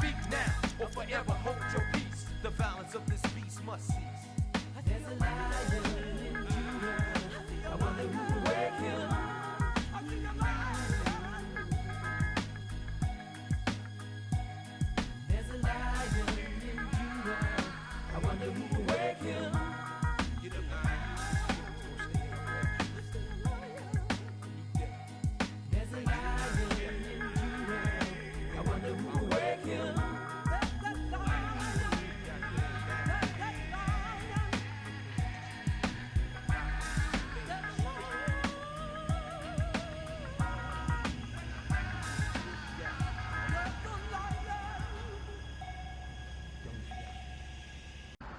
Speak now or forever hold your peace. The violence of this beast must cease. There's a lion in Judah. I wonder who will wake him. There's a lion in Judah. I wonder who will wake him. Get up now. There's a lion in Judah. I wonder who will wake him.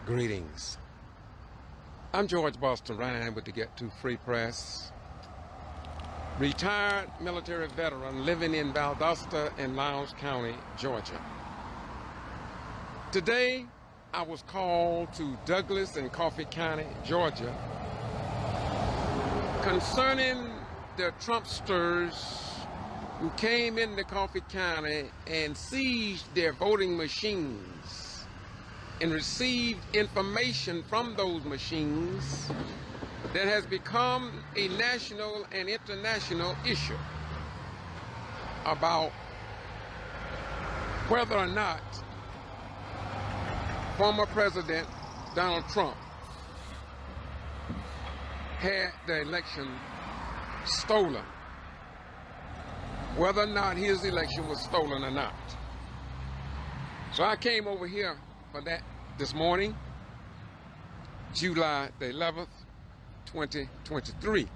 Greetings. I'm George Boston Ryan with the Get To Free Press. Retired military veteran living in Valdosta in Lowndes County, Georgia. Today, I was called to Douglas and Coffee County, Georgia, concerning the Trumpsters who came into Coffee County and seized their voting machines and received information from those machines that has become a national and international issue about whether or not former President Donald Trump had the election stolen, whether or not his election was stolen or not. So I came over here for that this morning, July the 11th, 2023.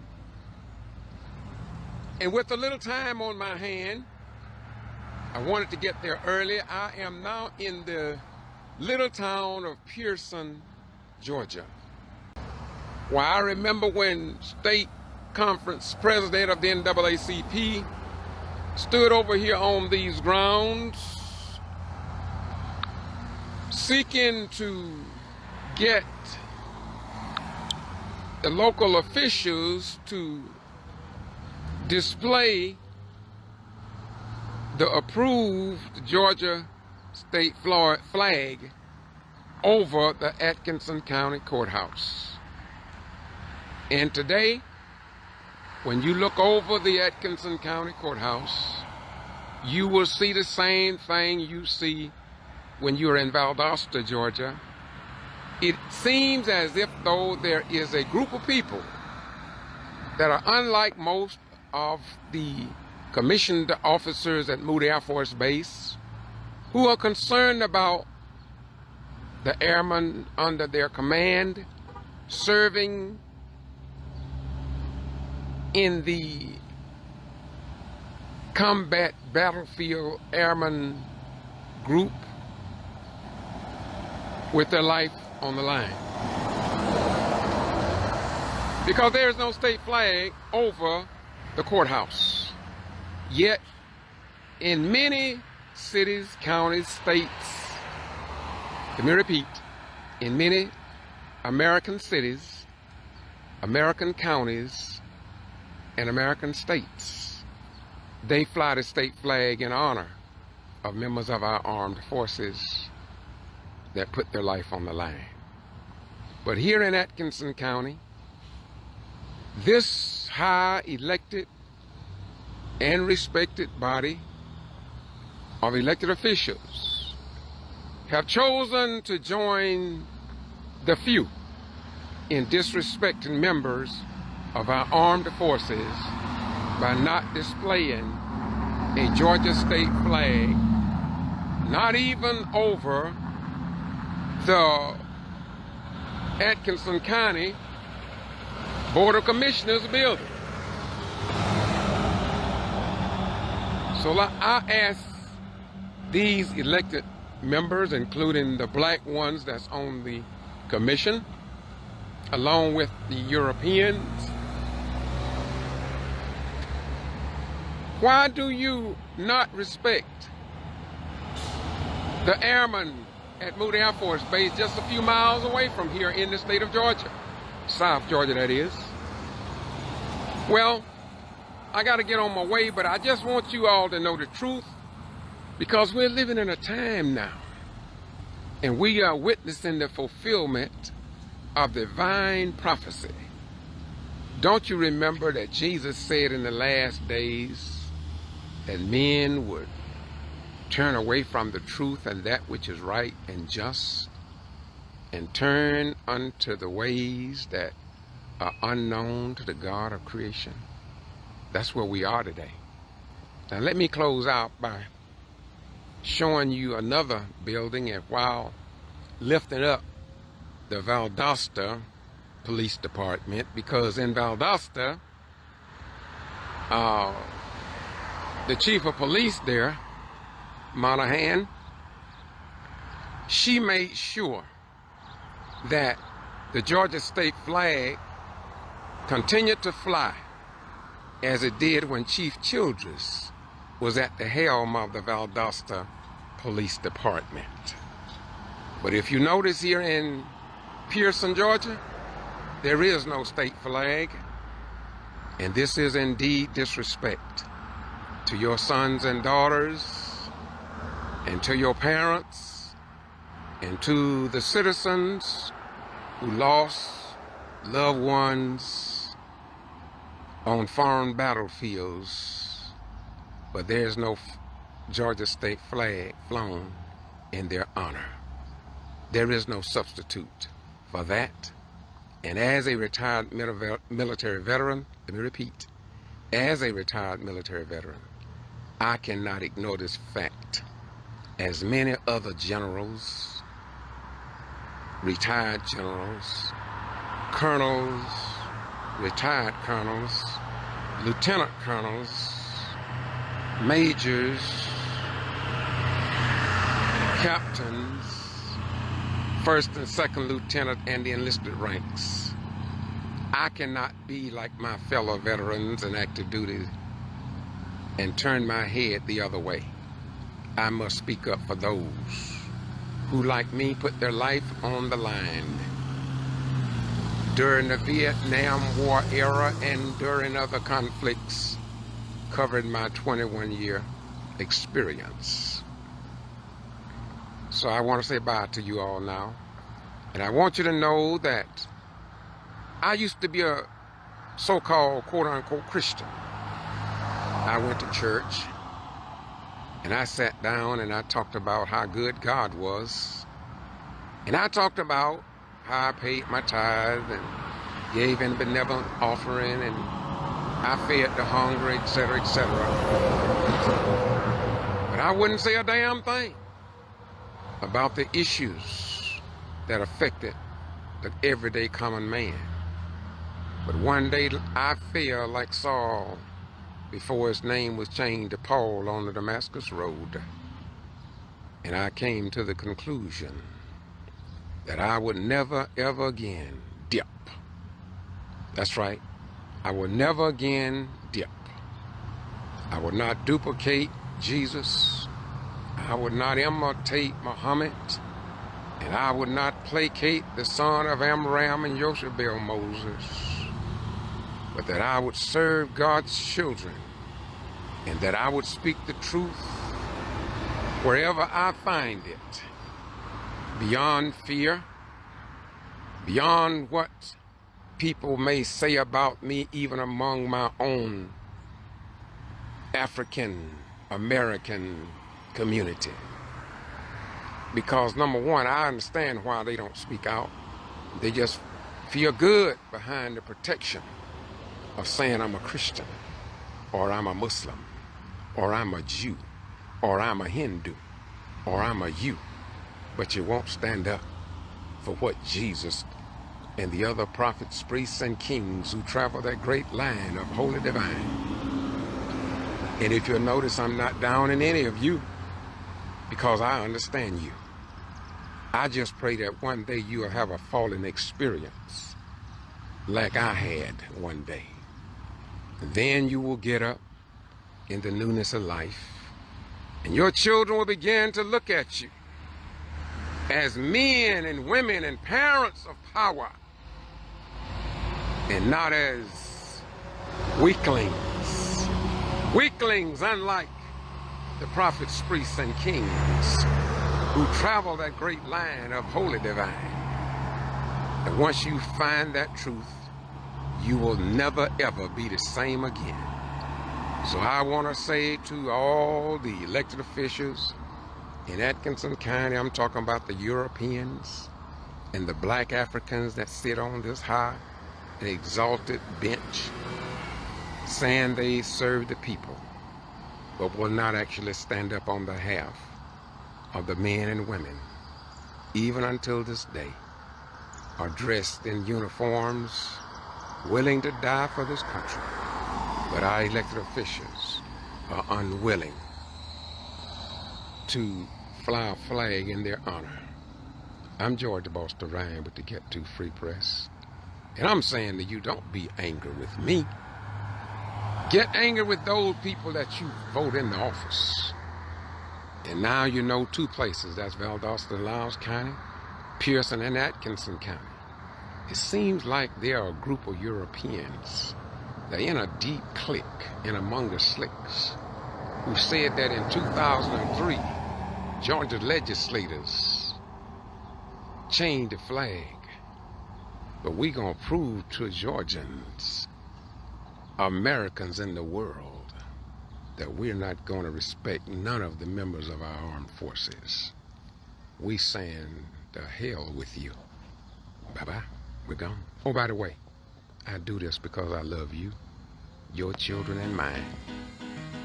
And with a little time on my hand, I wanted to get there early. I am now in the little town of Pearson, Georgia. Well, I remember when state conference president of the NAACP stood over here on these grounds seeking to get the local officials to display the approved Georgia state flag over the Atkinson County Courthouse. And today, when you look over the Atkinson County Courthouse, you will see the same thing you see when you're in Valdosta, Georgia. It seems as if though there is a group of people that are unlike most of the commissioned officers at Moody Air Force Base who are concerned about the airmen under their command serving in the combat battlefield airmen group with their life on the line. Because there is no state flag over the courthouse. Yet, in many cities, counties, states, let me repeat, in many American cities, American counties, and American states, they fly the state flag in honor of members of our armed forces that put their life on the line. But here in Atkinson County, this high elected and respected body of elected officials have chosen to join the few in disrespecting members of our armed forces by not displaying a Georgia state flag, not even over the Atkinson County Board of Commissioners building. So I ask these elected members, including the black ones that's on the commission, along with the Europeans, why do you not respect the airmen at Moody Air Force Base just a few miles away from here in the state of Georgia? South Georgia, that is. Well, I got to get on my way, but I just want you all to know the truth, because we're living in a time now, and we are witnessing the fulfillment of divine prophecy. Don't you remember that Jesus said in the last days that men would turn away from the truth and that which is right and just, and turn unto the ways that are unknown to the God of creation? That's where we are today. Now let me close out by showing you another building, and while lifting up the Valdosta Police Department, because in Valdosta, the chief of police there, Monahan, she made sure that the Georgia state flag continued to fly as it did when Chief Childress was at the helm of the Valdosta Police Department. But if you notice here in Pearson, Georgia, there is no state flag, and this is indeed disrespect to your sons and daughters, and to your parents, and to the citizens who lost loved ones on foreign battlefields, but there's no Georgia state flag flown in their honor. There is no substitute for that. And as a retired military veteran, let me repeat, as a retired military veteran, I cannot ignore this fact. As many other generals, retired generals, colonels, retired colonels, lieutenant colonels, majors, captains, first and second lieutenant, and the enlisted ranks, I cannot be like my fellow veterans in active duty and turn my head the other way. I must speak up for those who, like me, put their life on the line during the Vietnam War era and during other conflicts covered my 21-year experience. So I want to say bye to you all now. And I want you to know that I used to be a so-called quote-unquote Christian. I went to church, and I sat down and I talked about how good God was. And I talked about how I paid my tithe and gave in benevolent offering, and I fed the hungry, etc., etc. But I wouldn't say a damn thing about the issues that affected the everyday common man. But one day I fell like Saul before his name was changed to Paul on the Damascus Road. And I came to the conclusion that I would never, ever again dip. That's right. I will never again dip. I would not duplicate Jesus. I would not imitate Muhammad. And I would not placate the son of Amram and Yoshabel Moses. But that I would serve God's children. And that I would speak the truth wherever I find it. Beyond fear. Beyond what people may say about me, even among my own African American community. Because number one, I understand why they don't speak out. They just feel good behind the protection of saying I'm a Christian, or I'm a Muslim, or I'm a Jew, or I'm a Hindu, or I'm a you. But you won't stand up for what Jesus and the other prophets, priests, and kings who travel that great line of holy divine. And if you'll notice, I'm not down in any of you because I understand you. I just pray that one day you'll have a fallen experience like I had one day. And then you will get up in the newness of life, and your children will begin to look at you as men and women and parents of power, and not as weaklings. Weaklings, unlike the prophets, priests, and kings who travel that great line of holy divine. And once you find that truth, you will never ever be the same again. So I want to say to all the elected officials in Atkinson County, I'm talking about the Europeans and the black Africans that sit on this high and exalted bench, saying they serve the people, but will not actually stand up on behalf of the men and women, even until this day, are dressed in uniforms, willing to die for this country. But our elected officials are unwilling to fly a flag in their honor. I'm George Valdosta Ryan with the Get To Free Press. And I'm saying to you, don't be angry with me. Get angry with those people that you vote in the office. And now you know two places. That's Valdosta and Lowndes County, Pearson and Atkinson County. It seems like there are a group of Europeans. They're in a deep clique in among the slicks who said that in 2003, Georgia legislators changed the flag. But we gonna prove to Georgians, Americans in the world, that we're not gonna respect none of the members of our armed forces. We saying the hell with you. Bye-bye, we're gone. Oh, by the way, I do this because I love you, your children and mine.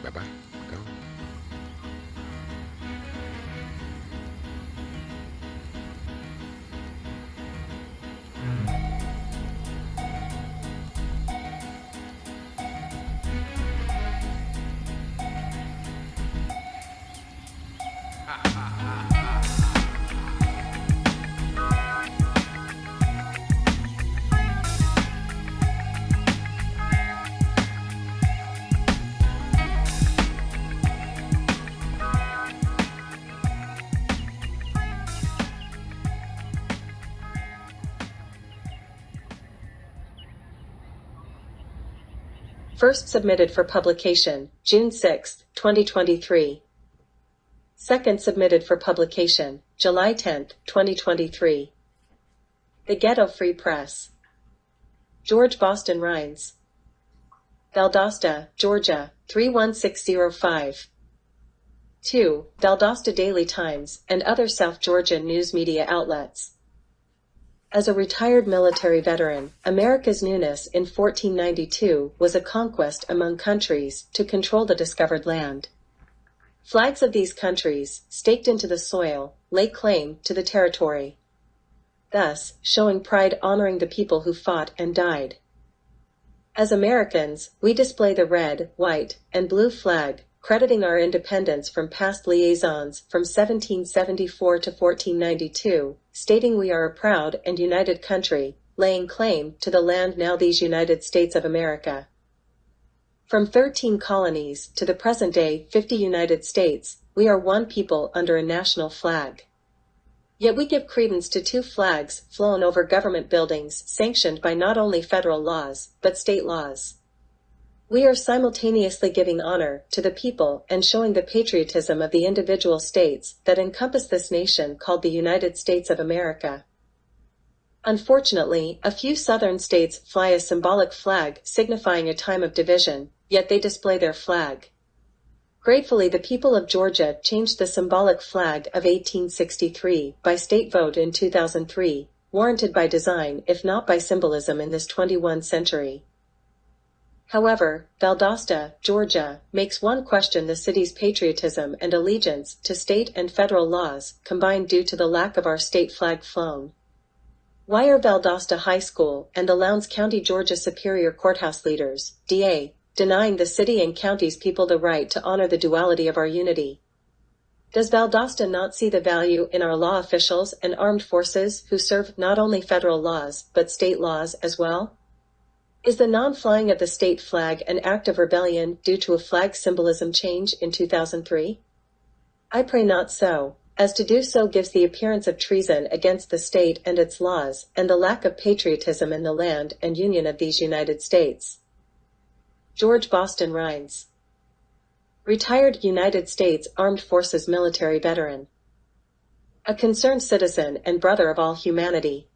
Bye-bye, we're gone. First submitted for publication, June 6, 2023. Second submitted for publication, July 10, 2023. The Ghetto Free Press. George Boston Rhines. Valdosta, Georgia, 31605. 2. Valdosta Daily Times and other South Georgia news media outlets. As a retired military veteran, America's newness in 1492 was a conquest among countries to control the discovered land. Flags of these countries, staked into the soil, lay claim to the territory, thus showing pride, honoring the people who fought and died. As Americans, we display the red, white, and blue flag, crediting our independence from past liaisons from 1774 to 1492, stating we are a proud and united country, laying claim to the land now these United States of America. From 13 colonies to the present day 50 United States, we are one people under a national flag. Yet we give credence to two flags flown over government buildings sanctioned by not only federal laws, but state laws. We are simultaneously giving honor to the people and showing the patriotism of the individual states that encompass this nation called the United States of America. Unfortunately, a few southern states fly a symbolic flag signifying a time of division, yet they display their flag. Gratefully, the people of Georgia changed the symbolic flag of 1863 by state vote in 2003, warranted by design if not by symbolism in this 21st century. However, Valdosta, Georgia, makes one question the city's patriotism and allegiance to state and federal laws combined due to the lack of our state flag flown. Why are Valdosta High School and the Lowndes County, Georgia Superior Courthouse leaders, DA, denying the city and county's people the right to honor the duality of our unity? Does Valdosta not see the value in our law officials and armed forces who serve not only federal laws but state laws as well? Is the non-flying of the state flag an act of rebellion due to a flag symbolism change in 2003? I pray not so, as to do so gives the appearance of treason against the state and its laws and the lack of patriotism in the land and union of these United States. George Boston Rhines, retired United States Armed Forces military veteran, a concerned citizen and brother of all humanity.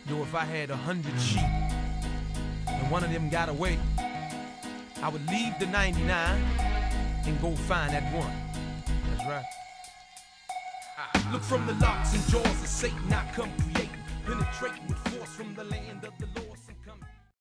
Yo, if I had 100 sheep and one of them got away, I would leave the 99 and go find that one. That's right. Look from the locks and jaws of Satan, I come creating, penetrating with force from the land of the Lord.